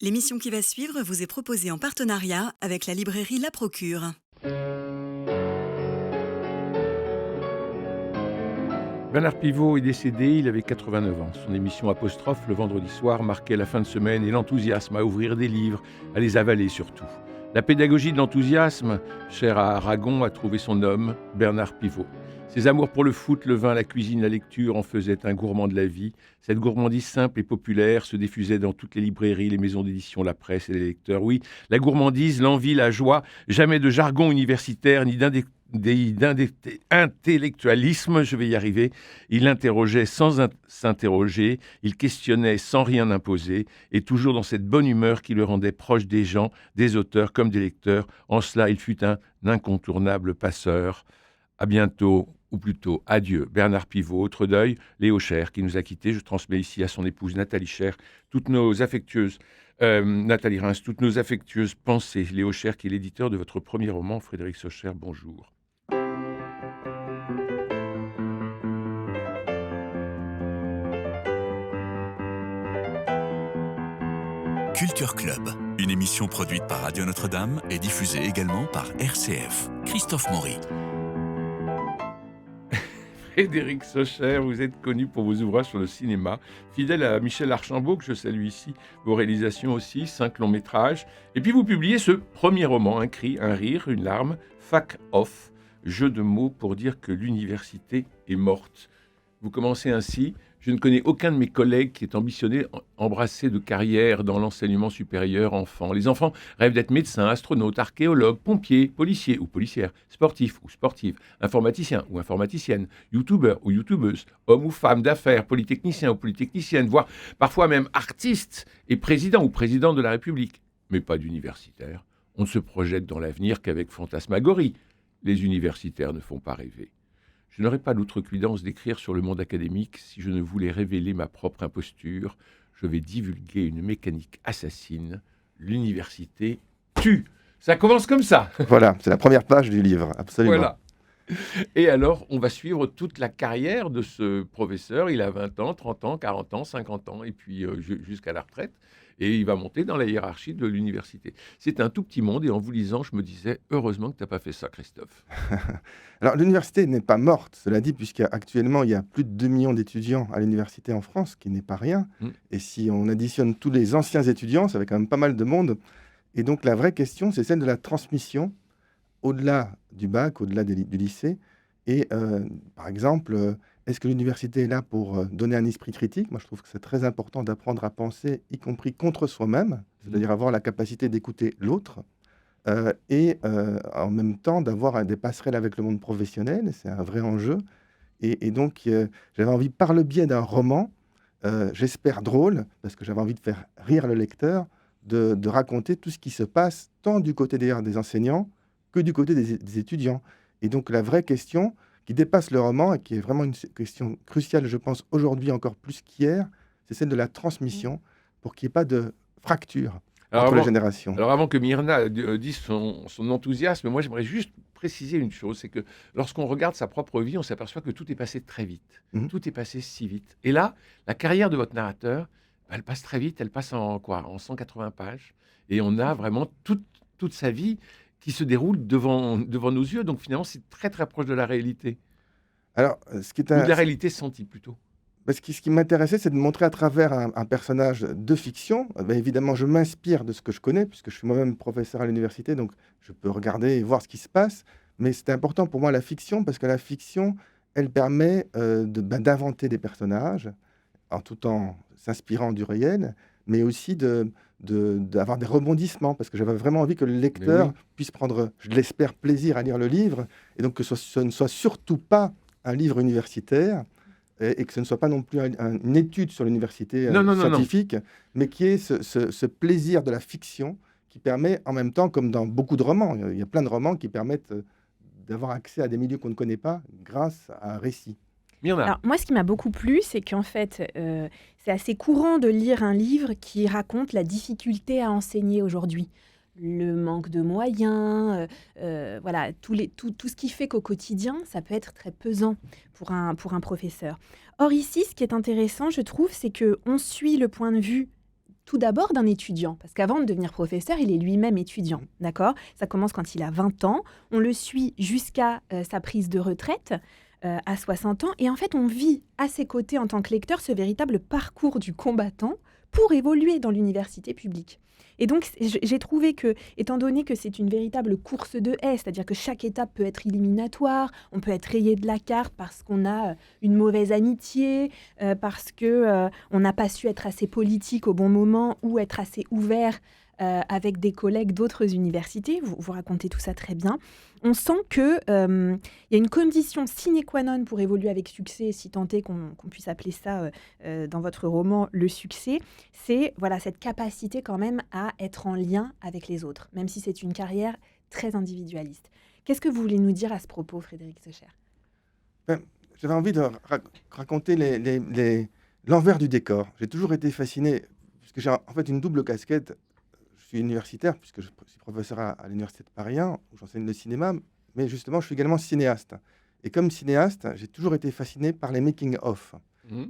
L'émission qui va suivre vous est proposée en partenariat avec la librairie La Procure. Bernard Pivot est décédé, il avait 89 ans. Son émission Apostrophe, le vendredi soir, marquait la fin de semaine et l'enthousiasme à ouvrir des livres, à les avaler surtout. La pédagogie de l'enthousiasme, chère à Aragon, a trouvé son homme, Bernard Pivot. Ses amours pour le foot, le vin, la cuisine, la lecture en faisaient un gourmand de la vie. Cette gourmandise simple et populaire se diffusait dans toutes les librairies, les maisons d'édition, la presse et les lecteurs. Oui, la gourmandise, l'envie, la joie, jamais de jargon universitaire ni d'intellectualisme, je vais y arriver. Il interrogeait sans s'interroger, il questionnait sans rien imposer, et toujours dans cette bonne humeur qui le rendait proche des gens, des auteurs comme des lecteurs. En cela, il fut un incontournable passeur. À bientôt, ou plutôt adieu. Bernard Pivot, autre deuil, Léo Cher, qui nous a quittés. Je transmets ici à son épouse Nathalie Cher toutes nos affectueuses, Nathalie Reims, toutes nos affectueuses pensées. Léo Cher, qui est l'éditeur de votre premier roman, Frédéric Socher, bonjour. Culture Club, une émission produite par Radio Notre-Dame et diffusée également par RCF. Christophe Maury. Frédéric Socher, vous êtes connu pour vos ouvrages sur le cinéma, fidèle à Michel Archambault, que je salue ici, vos réalisations aussi, 5 longs métrages. Et puis vous publiez ce premier roman, un cri, un rire, une larme, Fac Off, jeu de mots pour dire que l'université est morte. Vous commencez ainsi: je ne connais aucun de mes collègues qui est ambitionné, embrassé de carrière dans l'enseignement supérieur enfant. Les enfants rêvent d'être médecins, astronautes, archéologues, pompiers, policiers ou policières, sportifs ou sportives, informaticiens ou informaticiennes, youtubeurs ou youtubeuses, hommes ou femmes d'affaires, polytechniciens ou polytechniciennes, voire parfois même artistes et présidents ou présidents de la République. Mais pas d'universitaires. On ne se projette dans l'avenir qu'avec fantasmagorie. Les universitaires ne font pas rêver. Je n'aurais pas l'outrecuidance d'écrire sur le monde académique si je ne voulais révéler ma propre imposture. Je vais divulguer une mécanique assassine. L'université tue. Ça commence comme ça. Voilà, c'est la première page du livre, absolument. Voilà. Et alors, on va suivre toute la carrière de ce professeur. Il a 20 ans, 30 ans, 40 ans, 50 ans, et puis jusqu'à la retraite. Et il va monter dans la hiérarchie de l'université. C'est un tout petit monde, et en vous lisant, je me disais, heureusement que tu n'as pas fait ça, Christophe. Alors, l'université n'est pas morte, cela dit, puisqu'actuellement, il y a plus de 2 millions d'étudiants à l'université en France, ce qui n'est pas rien. Et si on additionne tous les anciens étudiants, ça fait quand même pas mal de monde. Et donc, la vraie question, c'est celle de la transmission au-delà du bac, au-delà du lycée. Et par exemple, est-ce que l'université est là pour donner un esprit critique? Moi, je trouve que c'est très important d'apprendre à penser, y compris contre soi-même, c'est-à-dire avoir la capacité d'écouter l'autre, et en même temps d'avoir des passerelles avec le monde professionnel. C'est un vrai enjeu. Et donc, j'avais envie, par le biais d'un roman, j'espère drôle, parce que j'avais envie de faire rire le lecteur, de raconter tout ce qui se passe, tant du côté des enseignants que du côté des étudiants. Et donc, la vraie question qui dépasse le roman et qui est vraiment une question cruciale, je pense, aujourd'hui encore plus qu'hier, c'est celle de la transmission pour qu'il n'y ait pas de fracture entre les générations. Alors, avant que Myrna dise son enthousiasme, moi, j'aimerais juste préciser une chose, c'est que lorsqu'on regarde sa propre vie, on s'aperçoit que tout est passé très vite. Tout est passé si vite. Et là, la carrière de votre narrateur, elle passe très vite, elle passe en 180 pages. Et on a vraiment toute sa vie qui se déroule devant nos yeux. Donc finalement, c'est très très proche de la réalité. Alors, Ou de la réalité sentie plutôt. Ce qui m'intéressait, c'est de montrer à travers un personnage de fiction. Évidemment, je m'inspire de ce que je connais, puisque je suis moi-même professeur à l'université, donc je peux regarder et voir ce qui se passe. Mais c'est important pour moi la fiction, parce que la fiction, elle permet d'inventer des personnages, en tout en s'inspirant du réel, mais aussi d'avoir des rebondissements, parce que j'avais vraiment envie que le lecteur puisse prendre, je l'espère, plaisir à lire le livre, et donc que ce ne soit surtout pas un livre universitaire, et que ce ne soit pas non plus une étude sur l'université scientifique, mais qui est ce plaisir de la fiction qui permet en même temps, comme dans beaucoup de romans, il y a plein de romans qui permettent d'avoir accès à des milieux qu'on ne connaît pas grâce à un récit. Alors, moi, ce qui m'a beaucoup plu, c'est qu'en fait, c'est assez courant de lire un livre qui raconte la difficulté à enseigner aujourd'hui. Le manque de moyens, voilà, tout ce qui fait qu'au quotidien, ça peut être très pesant pour un professeur. Or ici, ce qui est intéressant, je trouve, c'est qu'on suit le point de vue tout d'abord d'un étudiant, parce qu'avant de devenir professeur, il est lui-même étudiant, d'accord ? Ça commence quand il a 20 ans, on le suit jusqu'à sa prise de retraite à 60 ans, et en fait, on vit à ses côtés en tant que lecteur ce véritable parcours du combattant pour évoluer dans l'université publique. Et donc, j'ai trouvé que, étant donné que c'est une véritable course de haie, c'est-à-dire que chaque étape peut être éliminatoire, on peut être rayé de la carte parce qu'on a une mauvaise amitié, parce qu'on n'a pas su être assez politique au bon moment ou être assez ouvert avec des collègues d'autres universités. Vous racontez tout ça très bien. On sent qu'il y a une condition sine qua non pour évoluer avec succès, si tant est qu'on puisse appeler ça dans votre roman le succès. C'est cette capacité quand même à être en lien avec les autres, même si c'est une carrière très individualiste. Qu'est-ce que vous voulez nous dire à ce propos, Frédéric Socher ? J'avais envie de raconter l'envers du décor. J'ai toujours été fasciné, puisque j'ai en fait une double casquette. Je suis universitaire, puisque je suis professeur à l'Université de Paris 1, où j'enseigne le cinéma, mais justement, je suis également cinéaste. Et comme cinéaste, j'ai toujours été fasciné par les making-of.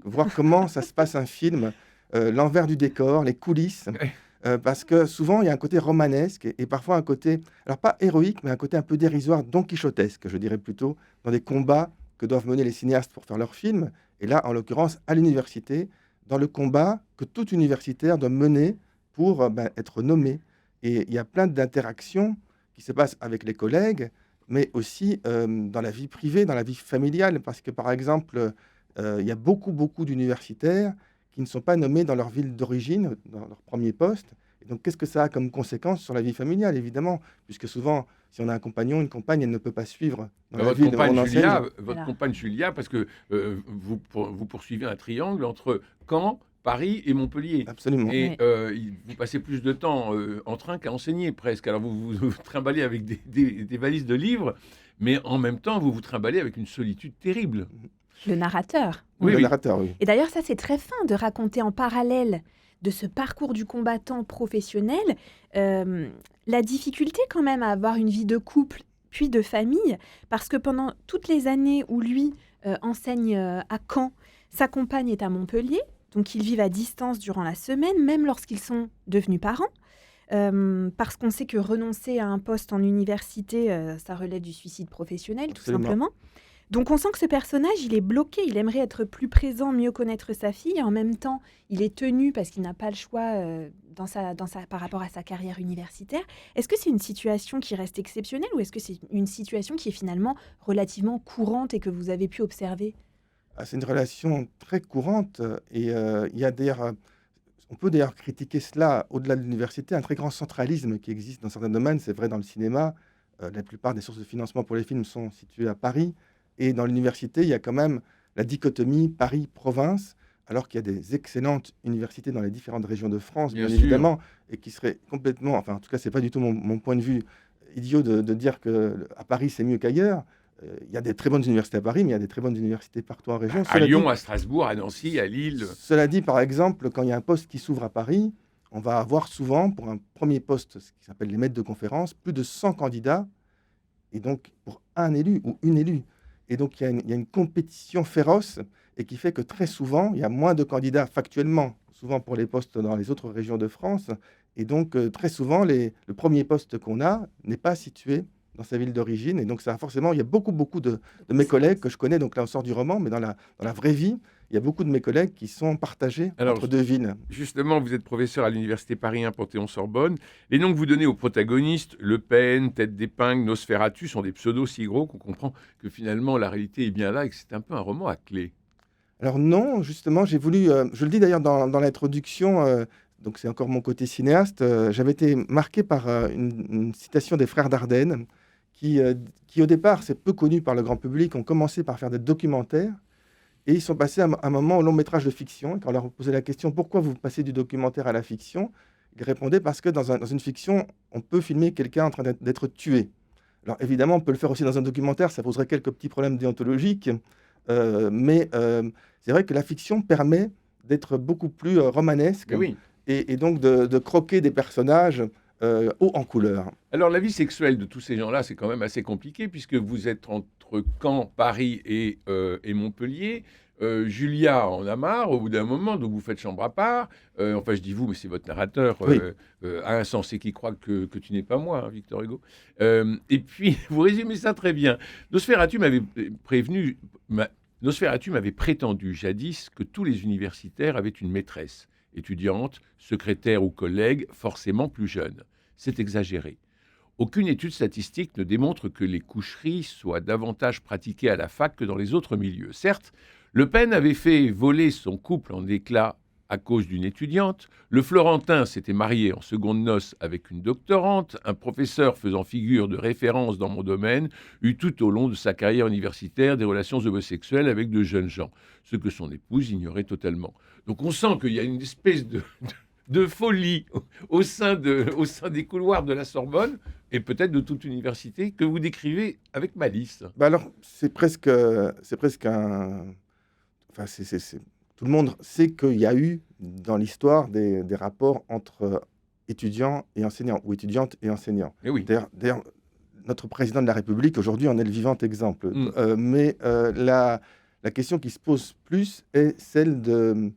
Voir comment ça se passe un film, l'envers du décor, les coulisses, parce que souvent, il y a un côté romanesque et parfois un côté, alors pas héroïque, mais un côté un peu dérisoire, don-quichotesque, je dirais plutôt, dans des combats que doivent mener les cinéastes pour faire leurs films. Et là, en l'occurrence, à l'université, dans le combat que tout universitaire doit mener pour être nommé. Et il y a plein d'interactions qui se passent avec les collègues, mais aussi dans la vie privée, dans la vie familiale, parce que, par exemple, il y a beaucoup d'universitaires qui ne sont pas nommés dans leur ville d'origine, dans leur premier poste. Et donc, qu'est-ce que ça a comme conséquence sur la vie familiale, évidemment, puisque souvent, si on a un compagnon, une compagne, elle ne peut pas suivre dans la ville où on enseigne. Votre compagne Julia, parce que vous poursuivez un triangle entre Caen, Paris et Montpellier. Absolument. Et vous passez plus de temps en train qu'à enseigner presque. Alors vous trimballez avec des valises de livres, mais en même temps, vous vous trimballez avec une solitude terrible. Le narrateur. Le narrateur, oui. Et d'ailleurs, ça, c'est très fin de raconter en parallèle de ce parcours du combattant professionnel la difficulté quand même à avoir une vie de couple puis de famille, parce que pendant toutes les années où lui enseigne à Caen, sa compagne est à Montpellier. Donc, ils vivent à distance durant la semaine, même lorsqu'ils sont devenus parents, parce qu'on sait que renoncer à un poste en université, ça relève du suicide professionnel, tout simplement. Donc, on sent que ce personnage, il est bloqué. Il aimerait être plus présent, mieux connaître sa fille. Et en même temps, il est tenu parce qu'il n'a pas le choix par rapport à sa carrière universitaire. Est-ce que c'est une situation qui reste exceptionnelle ou est-ce que c'est une situation qui est finalement relativement courante et que vous avez pu observer ? C'est une relation très courante et il y a d'ailleurs, on peut d'ailleurs critiquer cela au-delà de l'université, un très grand centralisme qui existe dans certains domaines. C'est vrai dans le cinéma, la plupart des sources de financement pour les films sont situées à Paris et dans l'université, il y a quand même la dichotomie Paris-province, alors qu'il y a des excellentes universités dans les différentes régions de France, bien évidemment, et qui seraient complètement, enfin en tout cas, c'est pas du tout mon point de vue idiot de dire qu'à Paris c'est mieux qu'ailleurs. Il y a des très bonnes universités à Paris, mais il y a des très bonnes universités partout en région. À Lyon, à Strasbourg, à Nancy, à Lille. Cela dit, par exemple, quand il y a un poste qui s'ouvre à Paris, on va avoir souvent, pour un premier poste, ce qui s'appelle les maîtres de conférence, plus de 100 candidats, et donc pour un élu ou une élue. Et donc, il y a une compétition féroce, et qui fait que très souvent, il y a moins de candidats factuellement, souvent pour les postes dans les autres régions de France. Et donc, très souvent, le premier poste qu'on a n'est pas situé dans sa ville d'origine. Et donc, ça, forcément, il y a beaucoup de mes collègues que je connais. Donc là, on sort du roman, mais dans la vraie vie, il y a beaucoup de mes collègues qui sont partagés entre deux villes. Justement, vous êtes professeur à l'Université Paris 1 Panthéon-Sorbonne. Les noms que vous donnez aux protagonistes, Le Pen, Tête d'Épingle, Nosferatu, sont des pseudos si gros qu'on comprend que finalement, la réalité est bien là et que c'est un peu un roman à clé. Alors non, justement, j'ai voulu... je le dis d'ailleurs dans l'introduction... donc c'est encore mon côté cinéaste. J'avais été marqué par une citation des frères Dardenne qui au départ, c'est peu connu par le grand public, ont commencé par faire des documentaires et ils sont passés à un moment au long métrage de fiction. Et quand on leur posait la question « Pourquoi vous passez du documentaire à la fiction ?» Ils répondaient « Parce que dans une fiction, on peut filmer quelqu'un en train d'être tué. » Alors évidemment, on peut le faire aussi dans un documentaire, ça poserait quelques petits problèmes déontologiques, mais c'est vrai que la fiction permet d'être beaucoup plus romanesque. Oui. Et donc de croquer des personnages haut en couleur. Alors, la vie sexuelle de tous ces gens-là, c'est quand même assez compliqué, puisque vous êtes entre Caen, Paris et Montpellier. Julia en a marre au bout d'un moment, donc vous faites chambre à part. Enfin, je dis vous, mais c'est votre narrateur, Oui. insensé qui croit que tu n'es pas moi, hein, Victor Hugo. Et puis, vous résumez ça très bien. Nosferatu m'avait prétendu jadis que tous les universitaires avaient une maîtresse, étudiante, secrétaire ou collègue, forcément plus jeune. C'est exagéré. Aucune étude statistique ne démontre que les coucheries soient davantage pratiquées à la fac que dans les autres milieux. Certes, Le Pen avait fait voler son couple en éclats à cause d'une étudiante. Le Florentin s'était marié en seconde noces avec une doctorante. Un professeur faisant figure de référence dans mon domaine eut tout au long de sa carrière universitaire des relations homosexuelles avec de jeunes gens, ce que son épouse ignorait totalement. Donc on sent qu'il y a une espèce de folie au sein des couloirs de la Sorbonne et peut-être de toute université que vous décrivez avec malice. Alors, c'est presque un... Enfin, tout le monde sait qu'il y a eu dans l'histoire des rapports entre étudiants et enseignants, ou étudiantes et enseignants. Et oui. D'ailleurs, notre président de la République, aujourd'hui, en est le vivant exemple. Mais la question qui se pose plus est celle de...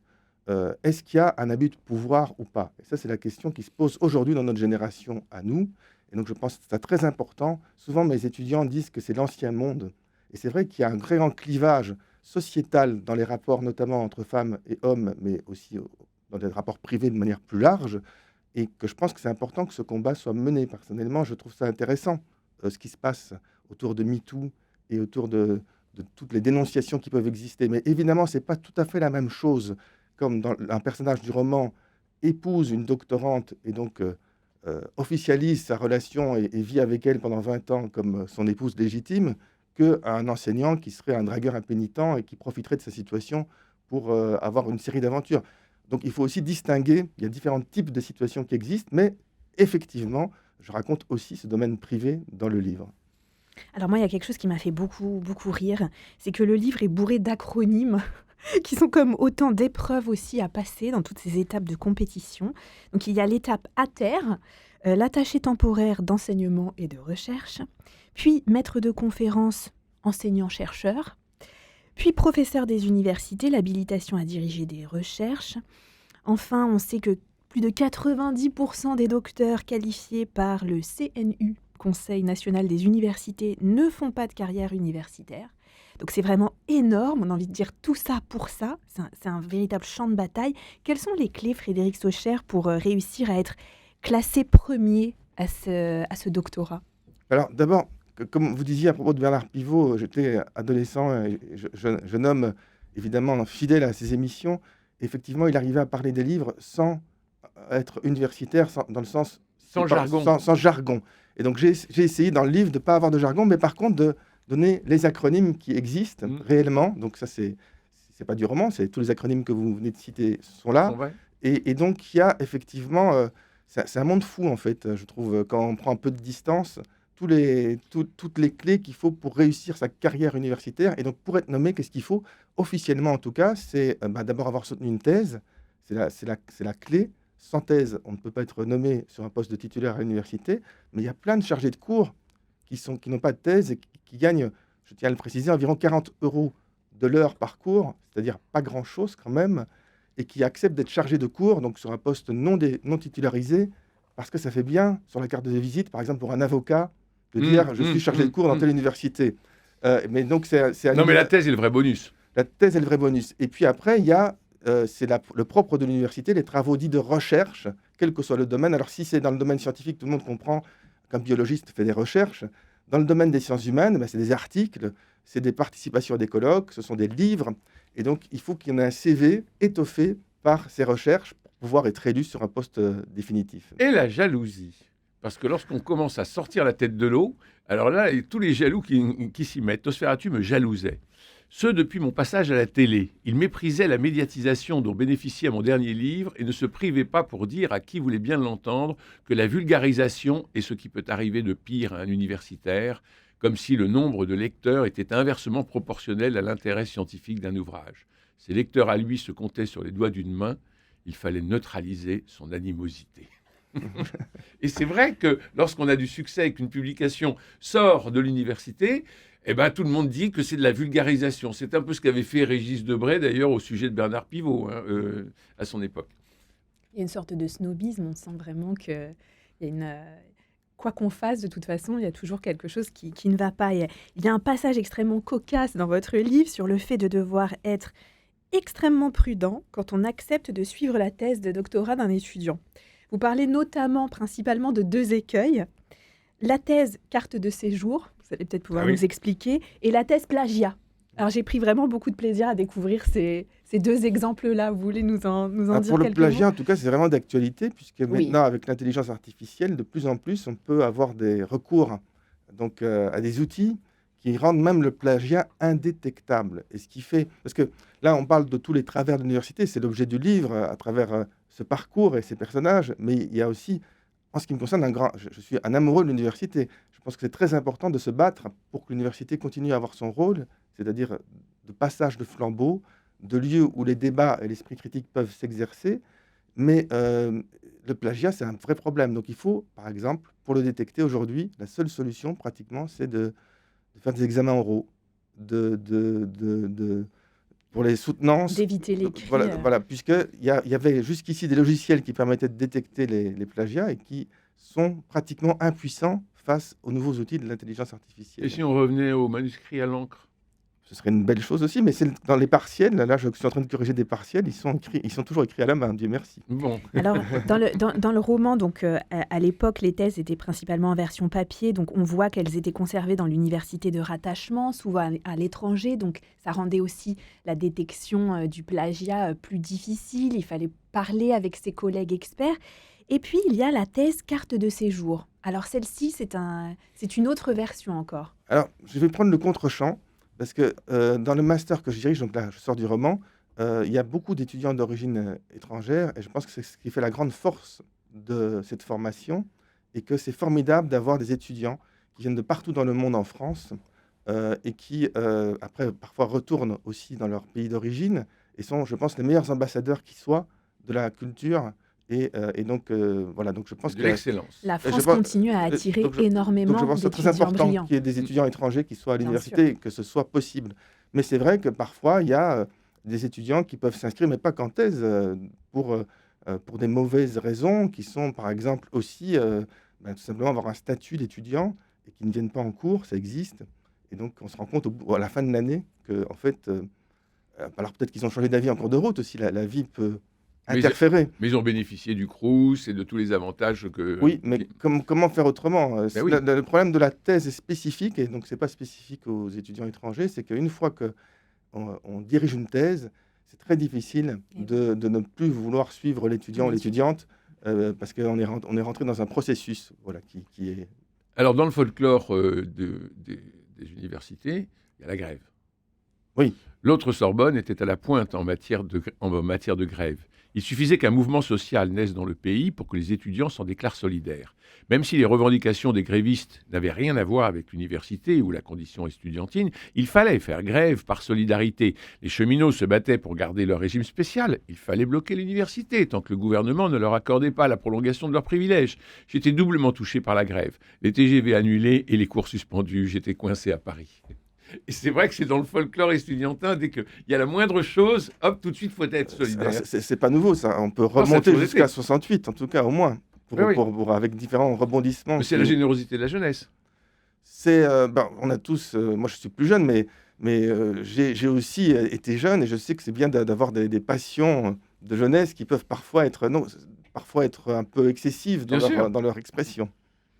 est-ce qu'il y a un abus de pouvoir ou pas? Et ça, c'est la question qui se pose aujourd'hui dans notre génération à nous. Et donc, je pense que c'est très important. Souvent, mes étudiants disent que c'est l'ancien monde. Et c'est vrai qu'il y a un grand clivage sociétal dans les rapports, notamment entre femmes et hommes, mais aussi dans des rapports privés de manière plus large. Et que je pense que c'est important que ce combat soit mené. Personnellement, je trouve ça intéressant, ce qui se passe autour de MeToo et autour de toutes les dénonciations qui peuvent exister. Mais évidemment, ce n'est pas tout à fait la même chose. Comme un personnage du roman épouse une doctorante et donc officialise sa relation et vit avec elle pendant 20 ans comme son épouse légitime, qu'un enseignant qui serait un dragueur impénitent et qui profiterait de sa situation pour avoir une série d'aventures. Donc il faut aussi distinguer, il y a différents types de situations qui existent, mais effectivement, je raconte aussi ce domaine privé dans le livre. Alors moi, il y a quelque chose qui m'a fait beaucoup, beaucoup rire, c'est que le livre est bourré d'acronymes qui sont comme autant d'épreuves aussi à passer dans toutes ces étapes de compétition. Donc il y a l'étape ATER, l'attaché temporaire d'enseignement et de recherche, puis maître de conférence, enseignant-chercheur, puis professeur des universités, l'habilitation à diriger des recherches. Enfin, on sait que plus de 90% des docteurs qualifiés par le CNU, Conseil national des universités, ne font pas de carrière universitaire. Donc c'est vraiment énorme, on a envie de dire tout ça pour ça, c'est un véritable champ de bataille. Quelles sont les clés, Frédéric Socher, pour réussir à être classé premier à ce doctorat? Alors d'abord, comme vous disiez à propos de Bernard Pivot, j'étais adolescent, et jeune homme évidemment fidèle à ses émissions. Effectivement, il arrivait à parler des livres sans être universitaire, dans le sens... Sans jargon. Sans jargon. Et donc j'ai essayé dans le livre de ne pas avoir de jargon, mais par contre de donner les acronymes qui existent réellement. Donc ça, c'est pas du roman, c'est tous les acronymes que vous venez de citer sont là. Et donc il y a effectivement... c'est un monde fou, en fait, je trouve, quand on prend un peu de distance, toutes les clés qu'il faut pour réussir sa carrière universitaire. Et donc, pour être nommé, qu'est-ce qu'il faut? Officiellement, en tout cas, c'est d'abord avoir soutenu une thèse. C'est la clé. Sans thèse, on ne peut pas être nommé sur un poste de titulaire à l'université. Mais il y a plein de chargés de cours qui n'ont pas de thèse et qui gagnent, je tiens à le préciser, environ 40 € de l'heure par cours, c'est-à-dire pas grand-chose quand même, et qui acceptent d'être chargés de cours, donc sur un poste non titularisé, parce que ça fait bien sur la carte de visite, par exemple pour un avocat, de dire je suis chargé de cours dans telle université. Mais donc mais la thèse est le vrai bonus. La thèse est le vrai bonus. Et puis après, il y a le propre de l'université, les travaux dits de recherche, quel que soit le domaine. Alors si c'est dans le domaine scientifique, tout le monde comprend qu'un biologiste fait des recherches. Dans le domaine des sciences humaines, c'est des articles, c'est des participations à des colloques, ce sont des livres. Et donc, il faut qu'il y en ait un CV étoffé par ces recherches pour pouvoir être élu sur un poste définitif. Et la jalousie. Parce que lorsqu'on commence à sortir la tête de l'eau, alors là, tous les jaloux qui s'y mettent. Nosferatu me jalousait. Ce depuis mon passage à la télé. Il méprisait la médiatisation dont bénéficiait mon dernier livre et ne se privait pas pour dire à qui voulait bien l'entendre que la vulgarisation est ce qui peut arriver de pire à un universitaire, comme si le nombre de lecteurs était inversement proportionnel à l'intérêt scientifique d'un ouvrage. Ses lecteurs à lui se comptaient sur les doigts d'une main. Il fallait neutraliser son animosité. Et c'est vrai que lorsqu'on a du succès et qu'une publication sort de l'université, eh ben, tout le monde dit que c'est de la vulgarisation. C'est un peu ce qu'avait fait Régis Debray, d'ailleurs, au sujet de Bernard Pivot, à son époque. Il y a une sorte de snobisme, on sent vraiment qu'il y a une... Quoi qu'on fasse, de toute façon, il y a toujours quelque chose qui ne va pas. Il y a un passage extrêmement cocasse dans votre livre sur le fait de devoir être extrêmement prudent quand on accepte de suivre la thèse de doctorat d'un étudiant. Vous parlez notamment, principalement, de 2 écueils. La thèse carte de séjour, vous allez peut-être pouvoir nous expliquer, et la thèse plagiat. Alors, j'ai pris vraiment beaucoup de plaisir à découvrir ces 2 exemples-là. Vous voulez nous en dire quelques mots ? Pour le plagiat, en tout cas, c'est vraiment d'actualité, puisque maintenant, avec l'intelligence artificielle, de plus en plus, on peut avoir des recours donc, à des outils qui rendent même le plagiat indétectable. Et ce qui fait... Parce que là, on parle de tous les travers de l'université, c'est l'objet du livre, à travers ce parcours et ces personnages, mais il y a aussi, en ce qui me concerne, je suis un amoureux de l'université. Je pense que c'est très important de se battre pour que l'université continue à avoir son rôle, c'est-à-dire de passage de flambeau, de lieu où les débats et l'esprit critique peuvent s'exercer. Mais le plagiat, c'est un vrai problème. Donc il faut, par exemple, pour le détecter aujourd'hui, la seule solution, pratiquement, c'est de faire des examens oraux, pour les soutenances. D'éviter l'écrit. Voilà, puisqu'il y avait jusqu'ici des logiciels qui permettaient de détecter les plagiats et qui sont pratiquement impuissants face aux nouveaux outils de l'intelligence artificielle. Et si on revenait aux manuscrits à l'encre ? Ce serait une belle chose aussi, mais c'est dans les partiels. Là, je suis en train de corriger des partiels. Ils sont toujours écrits à la main, Dieu merci. Bon. Alors, dans le roman, donc, à l'époque, les thèses étaient principalement en version papier. Donc, on voit qu'elles étaient conservées dans l'université de rattachement, souvent à l'étranger. Donc, ça rendait aussi la détection du plagiat plus difficile. Il fallait parler avec ses collègues experts. Et puis, il y a la thèse carte de séjour. Alors, celle-ci, c'est une autre version encore. Alors, je vais prendre le contre-champ. Parce que dans le master que je dirige, donc là je sors du roman, il y a beaucoup d'étudiants d'origine étrangère et je pense que c'est ce qui fait la grande force de cette formation et que c'est formidable d'avoir des étudiants qui viennent de partout dans le monde en France et qui après parfois retournent aussi dans leur pays d'origine et sont, je pense, les meilleurs ambassadeurs qui soient de la culture. Et donc, voilà, donc je pense de l'excellence. La France continue à attirer énormément d'étudiants brillants. Donc je pense que c'est très important qu'il y ait des étudiants étrangers qui soient à l'université et que ce soit possible. Mais c'est vrai que parfois, il y a des étudiants qui peuvent s'inscrire, mais pas qu'en thèse, pour des mauvaises raisons, qui sont par exemple aussi tout simplement avoir un statut d'étudiant et qui ne viennent pas en cours, ça existe. Et donc on se rend compte à la fin de l'année que, en fait, alors peut-être qu'ils ont changé d'avis en cours de route aussi, la vie peut interférer. Mais ils ont bénéficié du Crous et de tous les avantages que... Oui, mais comment faire autrement ? Oui. Le problème de la thèse est spécifique, et donc ce n'est pas spécifique aux étudiants étrangers, c'est qu'une fois qu'on dirige une thèse, c'est très difficile de ne plus vouloir suivre l'étudiant ou l'étudiante, parce qu'on est rentré dans un processus qui est... Alors, dans le folklore des universités, il y a la grève. Oui. L'autre Sorbonne était à la pointe en matière de grève. Il suffisait qu'un mouvement social naisse dans le pays pour que les étudiants s'en déclarent solidaires. Même si les revendications des grévistes n'avaient rien à voir avec l'université ou la condition estudiantine, il fallait faire grève par solidarité. Les cheminots se battaient pour garder leur régime spécial. Il fallait bloquer l'université tant que le gouvernement ne leur accordait pas la prolongation de leurs privilèges. J'étais doublement touché par la grève. Les TGV annulés et les cours suspendus. J'étais coincé à Paris. Et c'est vrai que c'est dans le folklore estudiantin, dès qu'il y a la moindre chose, hop, tout de suite, il faut être solidaire. C'est pas nouveau, ça. On peut remonter jusqu'à 68, en tout cas, au moins, avec différents rebondissements. Mais c'est la générosité de la jeunesse. On a tous... moi, je suis plus jeune, mais j'ai aussi été jeune, et je sais que c'est bien d'avoir des passions de jeunesse qui peuvent parfois être un peu excessives dans leur expression.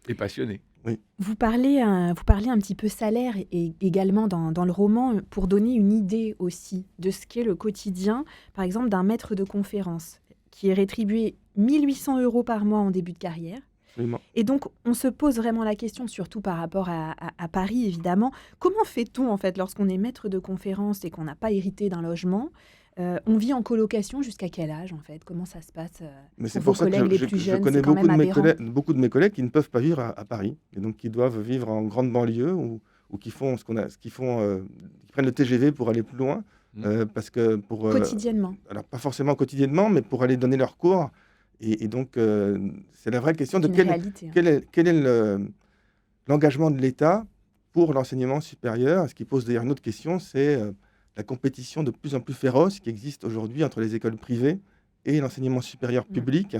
Et passionné. Oui. Vous parlez un petit peu salaire et également dans le roman pour donner une idée aussi de ce qu'est le quotidien, par exemple, d'un maître de conférence qui est rétribué 1 800 € par mois en début de carrière. Absolument. Et donc, on se pose vraiment la question, surtout par rapport à Paris, évidemment. Comment fait-on, en fait, lorsqu'on est maître de conférence et qu'on n'a pas hérité d'un logement ? On vit en colocation jusqu'à quel âge, en fait ? Comment ça se passe Mais c'est pour ça que je connais beaucoup de mes collègues qui ne peuvent pas vivre à Paris, et donc qui doivent vivre en grande banlieue ou qui font qui prennent le TGV pour aller plus loin, parce que quotidiennement. Alors pas forcément quotidiennement, mais pour aller donner leurs cours, Et donc, c'est la vraie question de C'est une réalité, hein. quel est l'engagement de l'État pour l'enseignement supérieur. Ce qui pose d'ailleurs une autre question, c'est la compétition de plus en plus féroce qui existe aujourd'hui entre les écoles privées et l'enseignement supérieur public.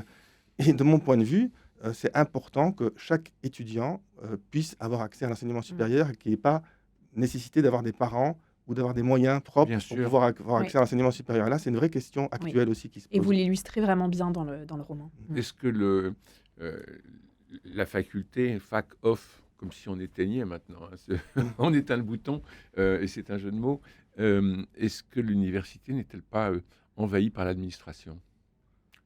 Et de mon point de vue, c'est important que chaque étudiant puisse avoir accès à l'enseignement supérieur et qu'il n'y ait pas nécessité d'avoir des parents ou d'avoir des moyens propres Bien pour sûr. pouvoir avoir accès à l'enseignement supérieur. Là, c'est une vraie question actuelle aussi qui se pose. Et vous l'illustrez vraiment bien dans le roman. Est-ce que la faculté, fac-off, comme si on éteignait maintenant, hein, on éteint le bouton, et c'est un jeu de mots, est-ce que l'université n'est-elle pas envahie par l'administration,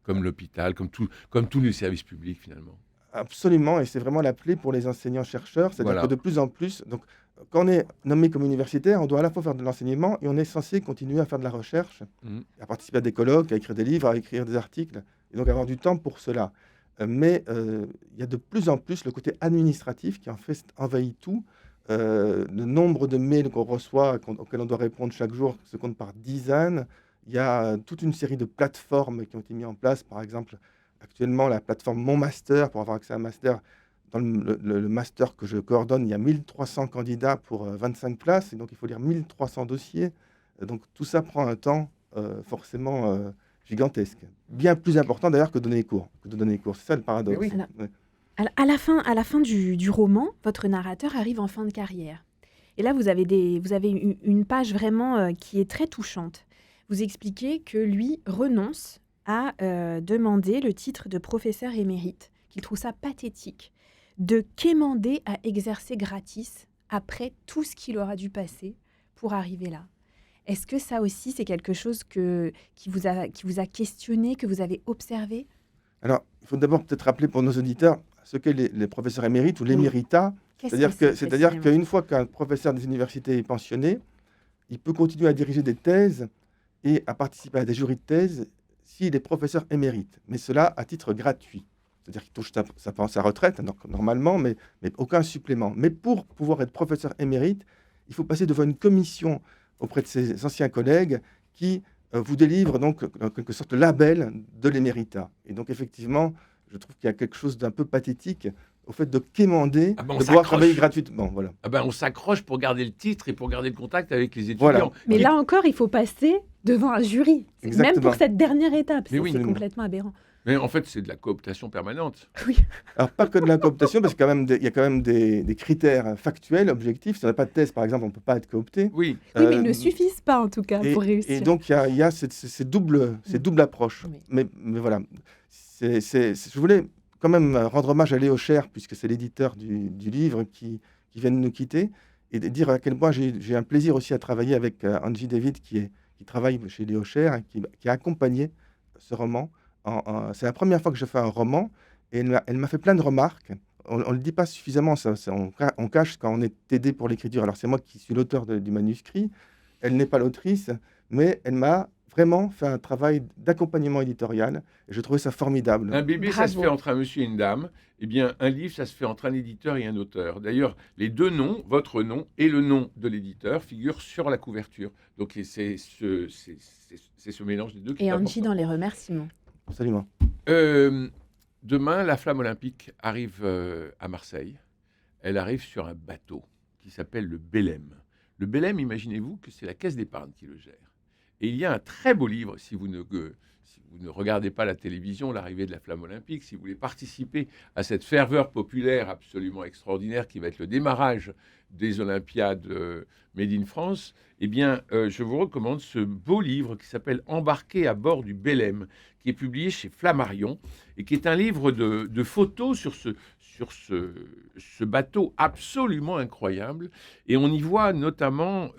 comme l'hôpital, comme tous les services publics finalement? Absolument, et c'est vraiment la clé pour les enseignants-chercheurs. C'est-à-dire Voilà. que de plus en plus, donc, quand on est nommé comme universitaire, on doit à la fois faire de l'enseignement et on est censé continuer à faire de la recherche, à participer à des colloques, à écrire des livres, à écrire des articles, et donc avoir du temps pour cela. Mais il y a de plus en plus le côté administratif qui en fait envahit tout. Le nombre de mails qu'on reçoit, auxquels on doit répondre chaque jour, se compte par dizaines. Il y a toute une série de plateformes qui ont été mises en place. Par exemple, actuellement, la plateforme Mon Master, pour avoir accès à un master. Dans le master que je coordonne, il y a 1300 candidats pour 25 places. Et donc, il faut lire 1300 dossiers. Donc, tout ça prend un temps forcément gigantesque. Bien plus important d'ailleurs que donner les cours. C'est ça le paradoxe. Mais oui. Alors, Ouais. À la fin du roman, votre narrateur arrive en fin de carrière. Et là, vous avez une page vraiment qui est très touchante. Vous expliquez que lui renonce à demander le titre de professeur émérite, qu'il trouve ça pathétique, de quémander à exercer gratis après tout ce qu'il aura dû passer pour arriver là. Est-ce que ça aussi, c'est quelque chose qui vous a questionné, que vous avez observé? Alors, il faut d'abord peut-être rappeler pour nos auditeurs ce qu'est les professeurs émérites ou l'éméritat. Qu'est-ce C'est-à-dire que c'est c'est-à-dire précisément? qu'une fois qu'un professeur des universités est pensionné, il peut continuer à diriger des thèses et à participer à des jurys de thèse s'il est professeur émérite. Mais cela à titre gratuit. C'est-à-dire qu'il touche sa retraite normalement, mais aucun supplément. Mais pour pouvoir être professeur émérite, il faut passer devant une commission auprès de ses anciens collègues qui vous délivre donc en quelque sorte le label de l'éméritat. Et donc effectivement, je trouve qu'il y a quelque chose d'un peu pathétique au fait de quémander, Ah ben, on de pouvoir s'accroche. travailler gratuitement. Voilà. Ah ben, on s'accroche pour garder le titre et pour garder le contact avec les étudiants. Voilà. Mais là encore, il faut passer devant un jury. Même Exactement. pour cette dernière étape. Mais oui. C'est Absolument. complètement aberrant. Mais en fait, c'est de la cooptation permanente. Oui. Alors pas que de la cooptation, parce qu'il y a quand même des critères factuels, objectifs. Si on n'a pas de thèse, par exemple, on ne peut pas être coopté. Oui. Oui, mais ils ne Euh, suffisent pas en tout cas pour réussir. Et donc, il y a ces doubles approches. Oui. Mais voilà, je voulais quand même rendre hommage à Léo Cher, puisque c'est l'éditeur du livre qui vient de nous quitter, et de dire à quel point j'ai un plaisir aussi à travailler avec Angie David, qui travaille chez Léo Cher, et qui a accompagné ce roman. C'est la première fois que je fais un roman, et elle m'a fait plein de remarques. On ne le dit pas suffisamment, on cache quand on est aidé pour l'écriture. Alors c'est moi qui suis l'auteur du manuscrit, elle n'est pas l'autrice, mais elle m'a vraiment fait un travail d'accompagnement éditorial, et je trouvais ça formidable. Un bébé, ça se Bravo. fait entre un monsieur et une dame. Eh bien, un livre, ça se fait entre un éditeur et un auteur. D'ailleurs, les deux noms, votre nom et le nom de l'éditeur, figurent sur la couverture. Donc, c'est ce mélange des deux qui Et est Angie important. dans les remerciements. Absolument. Demain, la Flamme olympique arrive à Marseille. Elle arrive sur un bateau qui s'appelle le Belém. Le Belém, imaginez-vous que c'est la caisse d'épargne qui le gère. Et il y a un très beau livre, si vous ne regardez pas la télévision, l'arrivée de la Flamme olympique, si vous voulez participer à cette ferveur populaire absolument extraordinaire qui va être le démarrage des Olympiades Made in France, eh bien, je vous recommande ce beau livre qui s'appelle « Embarqué à bord du Belém », qui est publié chez Flammarion et qui est un livre de photos sur ce bateau absolument incroyable. Et on y voit notamment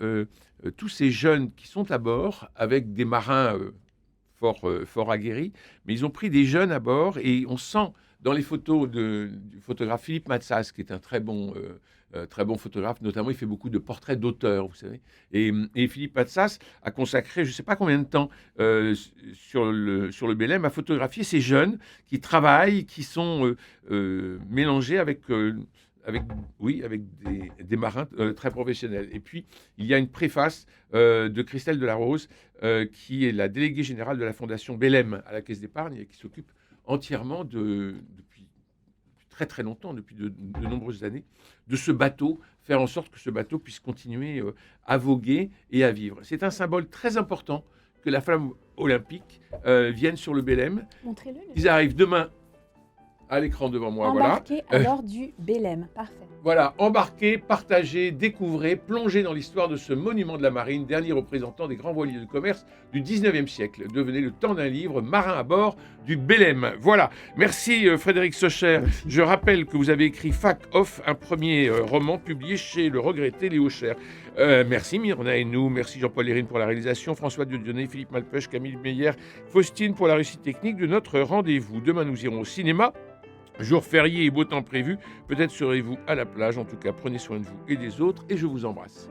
tous ces jeunes qui sont à bord avec des marins fort aguerris, mais ils ont pris des jeunes à bord et on sent dans les photos du photographe Philippe Matsas, qui est un très bon photographe, notamment il fait beaucoup de portraits d'auteurs, vous savez. Et Philippe Matsas a consacré je ne sais pas combien de temps sur le Belém à photographier ces jeunes qui travaillent, qui sont mélangés avec des marins très professionnels. Et puis, il y a une préface de Christelle Delarose, qui est la déléguée générale de la Fondation Belém à la Caisse d'épargne et qui s'occupe entièrement depuis très très longtemps, depuis de nombreuses années, de ce bateau, faire en sorte que ce bateau puisse continuer à voguer et à vivre. C'est un symbole très important que la flamme olympique vienne sur le Belém. Montrez-le. Ils arrivent demain à l'écran devant moi. Embarqué à bord du Belém. Parfait. Voilà, embarquez, partagez, découvrez, plongez dans l'histoire de ce monument de la marine, dernier représentant des grands voiliers de commerce du 19e siècle. Devenez le temps d'un livre, marin à bord du Belém. Voilà, merci Frédéric Socher. Merci. Je rappelle que vous avez écrit Fac Off, un premier roman publié chez le regretté Léo Cher. Merci Myrna Hénou, merci Jean-Paul Lérine pour la réalisation, François Dieudonné, Philippe Malpeuch, Camille Meyer, Faustine pour la réussite technique de notre rendez-vous. Demain, nous irons au cinéma. Jour férié et beau temps prévu, peut-être serez-vous à la plage. En tout cas, prenez soin de vous et des autres et je vous embrasse.